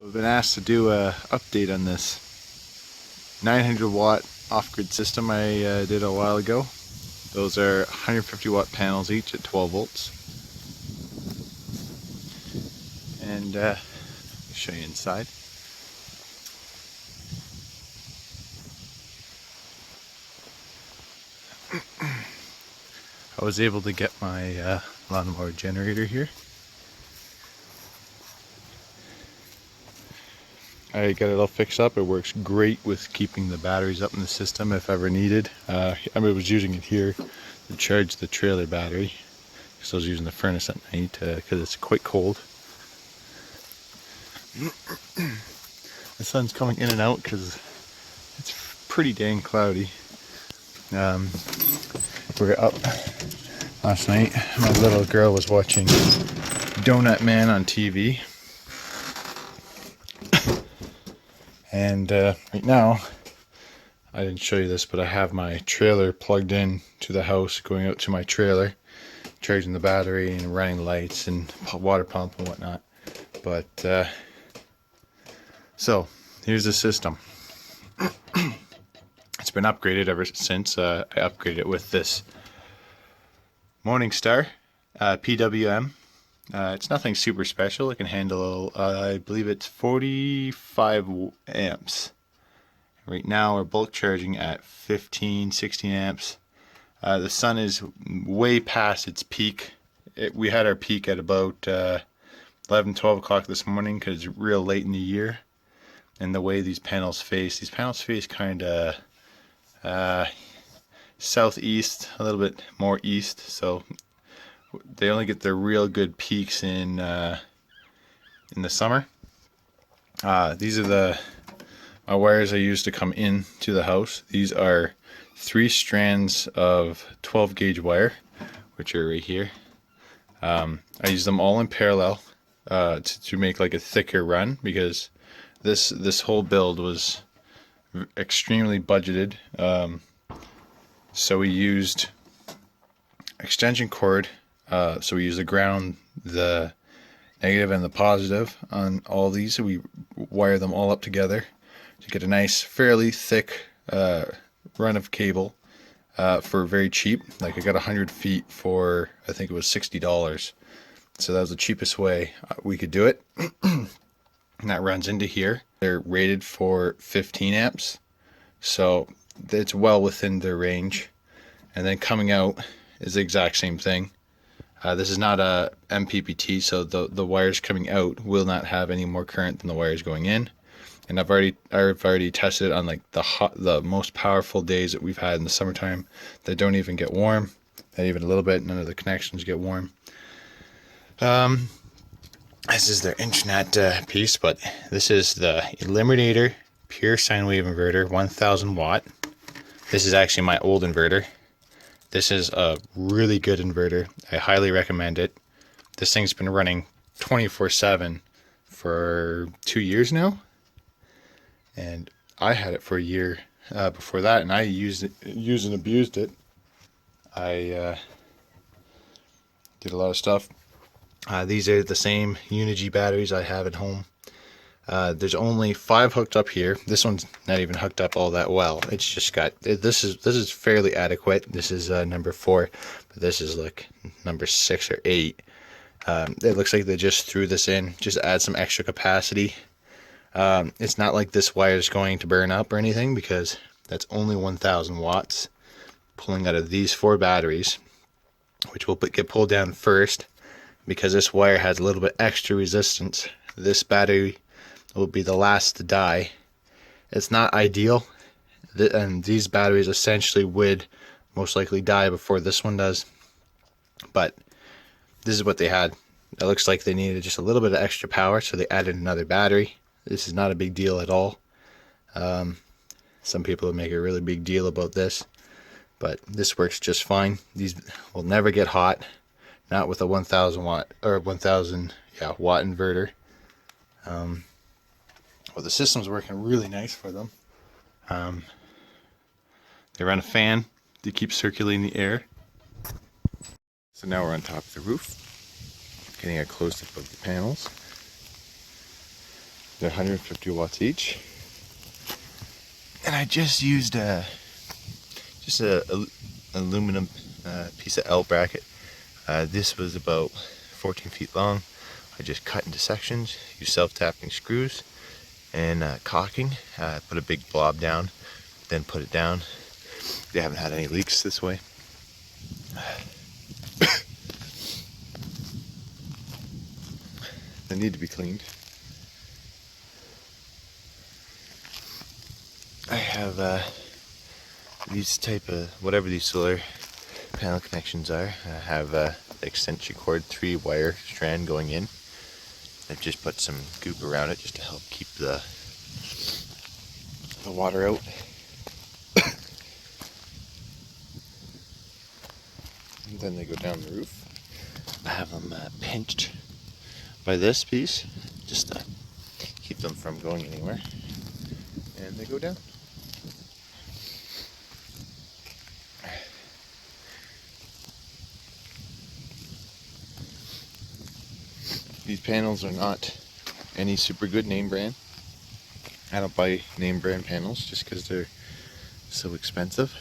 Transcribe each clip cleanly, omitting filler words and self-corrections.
We've been asked to do a update on this 900 watt off-grid system I did a while ago. Those are 150 watt panels each at 12 volts. And I'll show you inside. I was able to get my lawnmower generator here. I got it all fixed up. It works great with keeping the batteries up in the system if ever needed. I was using it here to charge the trailer battery because I was using the furnace at night because it's quite cold. The sun's coming in and out because it's pretty dang cloudy. We were up last night. My little girl was watching Donut Man on TV. And right now, I didn't show you this, but I have my trailer plugged in to the house, going out to my trailer, charging the battery and running lights and water pump and whatnot. But so here's the system. It's been upgraded ever since. I upgraded it with this Morningstar PWM. It's nothing super special. It can handle, I believe it's 45 amps. Right now we're bulk charging at 15, 16 amps. The sun is way past its peak. We had our peak at about 11, 12 o'clock this morning because it's real late in the year. And the way these panels face kind of southeast, a little bit more east. So they only get their real good peaks in the summer. These are my wires I use to come in to the house. These are 3 strands of 12 gauge wire, which are right here. I use them all in parallel to make like a thicker run because this whole build was extremely budgeted. So we used extension cord. So we use the ground, the negative and the positive on all these. So we wire them all up together to get a nice, fairly thick run of cable for very cheap. Like I got 100 feet for, I think it was $60. So that was the cheapest way we could do it. And that runs into here. They're rated for 15 amps. So it's well within their range. And then coming out is the exact same thing. This is not a MPPT, so the wires coming out will not have any more current than the wires going in. And I've already tested it on like the most powerful days that we've had in the summertime that don't even get warm, not even a little bit. None of the connections get warm. This is their internet piece, but this is the Eliminator pure sine wave inverter, 1000 watt. This is actually my old inverter. This is a really good inverter. I highly recommend it. This thing's been running 24/7 for 2 years now. And I had it for a year before that, and I used and abused it. I did a lot of stuff. These are the same Unity batteries I have at home. There's only 5 hooked up here. This one's not even hooked up all that well. It's just got, this is fairly adequate. This is number 4, but this is like number 6 or 8. It looks like they just threw this in just to add some extra capacity. It's not like this wire is going to burn up or anything because that's only 1000 watts pulling out of these 4 batteries, which will get pulled down first because this wire has a little bit extra resistance. This battery will be the last to die. It's not ideal, and these batteries essentially would most likely die before this one does, but this is what they had. It looks like they needed just a little bit of extra power, so they added another battery. This is not a big deal at all. Some people make a really big deal about this, but this works just fine. These will never get hot, not with a 1000 watt or 1000 watt inverter. Well, the system's working really nice for them. They run a fan to keep circulating the air. So now we're on top of the roof, getting a close-up of the panels. They're 150 watts each. And I just used a aluminum piece of L bracket. This was about 14 feet long. I just cut into sections, used self-tapping screws and caulking. Put a big blob down, then put it down. They haven't had any leaks this way. They need to be cleaned. I have these type of, whatever these solar panel connections are, I have the extension cord 3-wire strand going in. I've just put some goop around it just to help keep the water out. And then they go down the roof. I have them pinched by this piece just to keep them from going anywhere. And they go down. These panels are not any super good name brand. I don't buy name brand panels just because they're so expensive.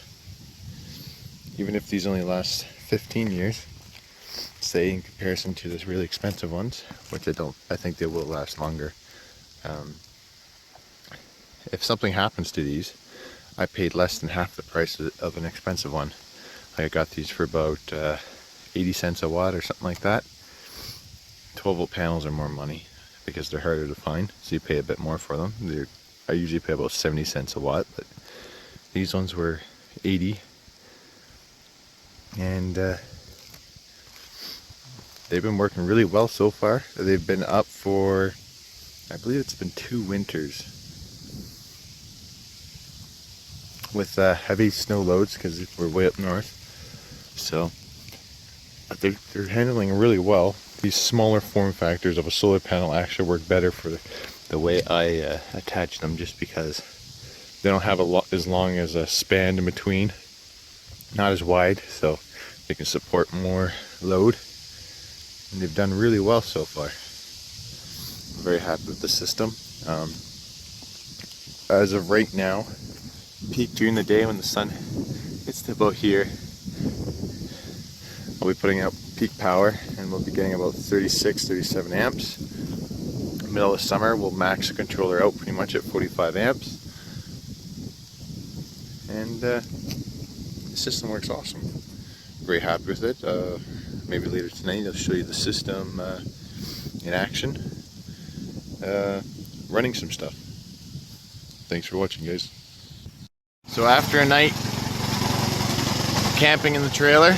Even if these only last 15 years, say in comparison to the really expensive ones, which I think they will last longer. If something happens to these, I paid less than half the price of an expensive one. I got these for about 80 cents a watt or something like that. 12-volt panels are more money because they're harder to find, so you pay a bit more for them. I usually pay about 70 cents a watt, but these ones were 80. And they've been working really well so far. They've been up for, I believe it's been 2 winters with heavy snow loads because we're way up north. So they're handling really well. These smaller form factors of a solar panel actually work better for the way I attach them, just because they don't have as long as a span in between, not as wide, so they can support more load. And they've done really well so far. I'm very happy with the system. As of right now, peak during the day when the sun hits to about here, I'll be putting out peak power and we'll be getting about 36-37 amps. Middle of summer we'll max the controller out pretty much at 45 amps. And the system works awesome. Very happy with it. Maybe later tonight I'll show you the system in action, running some stuff. Thanks for watching, guys. So after a night camping in the trailer,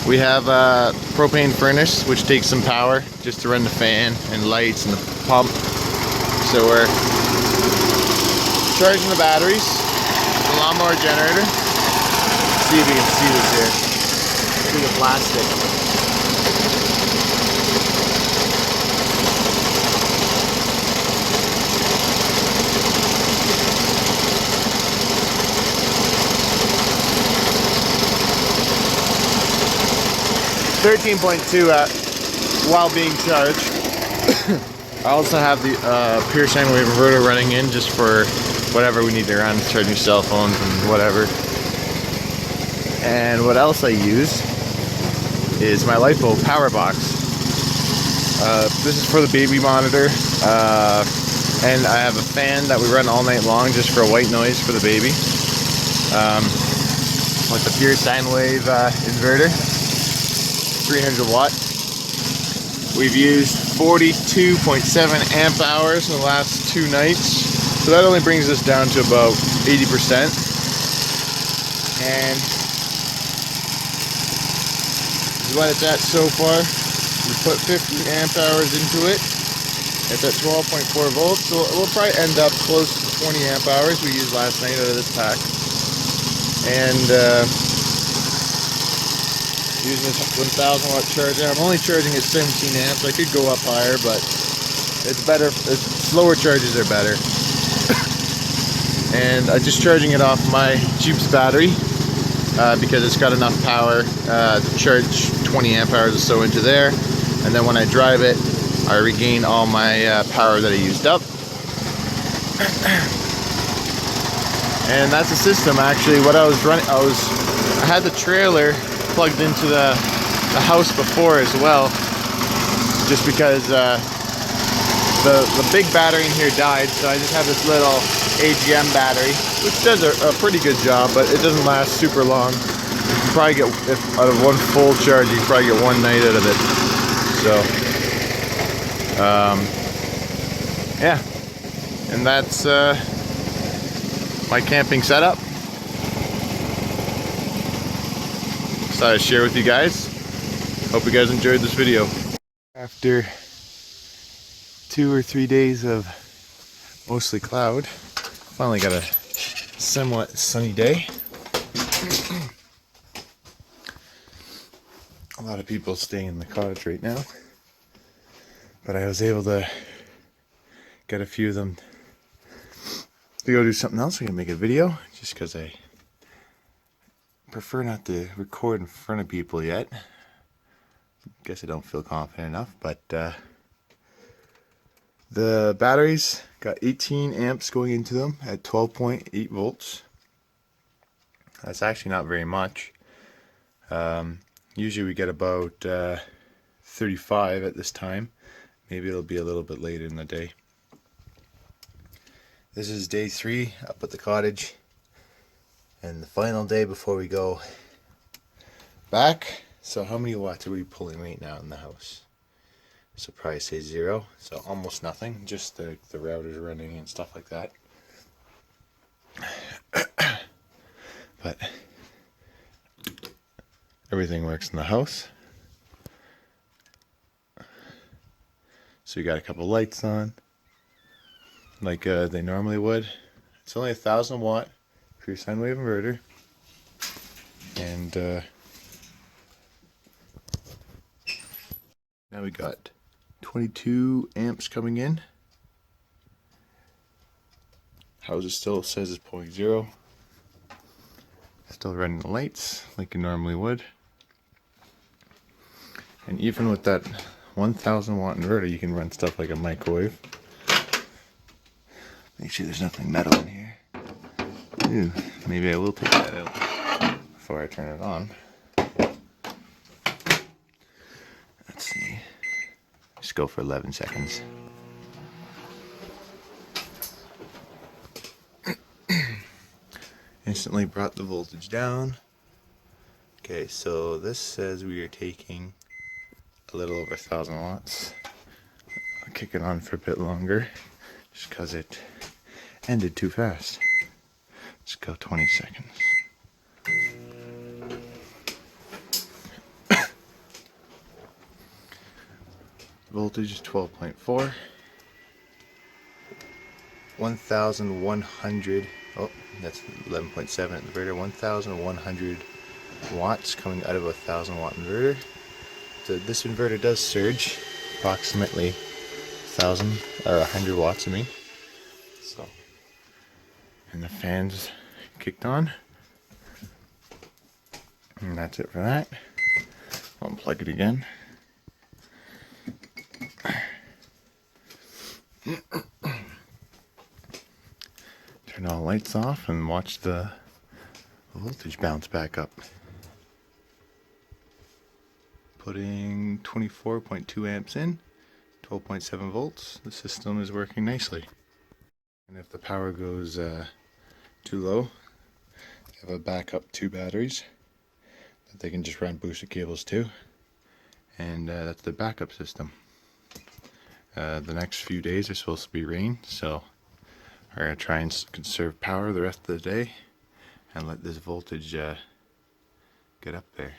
we have a propane furnace which takes some power just to run the fan and lights and the pump. So we're charging the batteries, the lawnmower generator. Let's see if you can see this here. See the plastic. 13.2 while being charged. I also have the pure sine wave inverter running in just for whatever we need to run, charging cell phones and whatever. And what else I use is my light bulb power box. This is for the baby monitor, and I have a fan that we run all night long just for a white noise for the baby. With the pure sine wave inverter, 300 watt. We've used 42.7 amp hours in the last 2 nights, so that only brings us down to about 80%. And this is what it's at so far. We put 50 amp hours into it. It's at 12.4 volts, so we'll probably end up close to 20 amp hours we used last night out of this pack. And using this 1000 watt charger, I'm only charging at 17 amps. I could go up higher, but it's better. Slower charges are better. And I'm just charging it off my Jeep's battery because it's got enough power to charge 20 amp hours or so into there. And then when I drive it, I regained all my power that I used up. And that's the system. Actually, what I was running, I had the trailer plugged into the house before as well, just because the big battery in here died, so I just have this little AGM battery, which does a pretty good job, but it doesn't last super long. You can probably get, if out of one full charge, you can probably get one night out of it. So, yeah, and that's my camping setup. Just thought I'd share with you guys. Hope you guys enjoyed this video. After 2 or 3 days of mostly cloud, finally got a somewhat sunny day. A lot of people staying in the cottage right now, but I was able to get a few of them to go do something else. I'm gonna make a video just because I prefer not to record in front of people yet. Guess I don't feel confident enough, but the batteries got 18 amps going into them at 12.8 volts. That's actually not very much. Usually we get about 35 at this time. Maybe it'll be a little bit later in the day. This is day 3 up at the cottage, and the final day before we go back. So how many watts are we pulling right now in the house? So probably say 0, so almost nothing, just the routers running and stuff like that. But everything works in the house. So we got a couple lights on, like they normally would. It's only 1,000 watt pure sine wave inverter, and now we got 22 amps coming in. House still says it's 0.0. Still running the lights like you normally would. And even with that 1,000 watt inverter, you can run stuff like a microwave. Make sure there's nothing metal in here. Ooh, maybe I will take that out before I turn it on. Let's see. Just go for 11 seconds. Instantly brought the voltage down. Okay, so this says we are taking a little over 1,000 watts. I'll kick it on for a bit longer just because it ended too fast. Let's go 20 seconds. Voltage is 12.4. 1,100. Oh, that's 11.7 inverter. 1,100 watts coming out of a 1,000 watt inverter. So this inverter does surge approximately 1,000 or 100 watts of me. So, and the fans kicked on, and that's it for that. I'll unplug it again. Turn all the lights off and watch the voltage bounce back up. Putting 24.2 amps in, 12.7 volts. The system is working nicely. And if the power goes too low, they have a backup 2 batteries that they can just run booster cables to, and that's the backup system. The next few days are supposed to be rain, so we're going to try and conserve power the rest of the day and let this voltage get up there.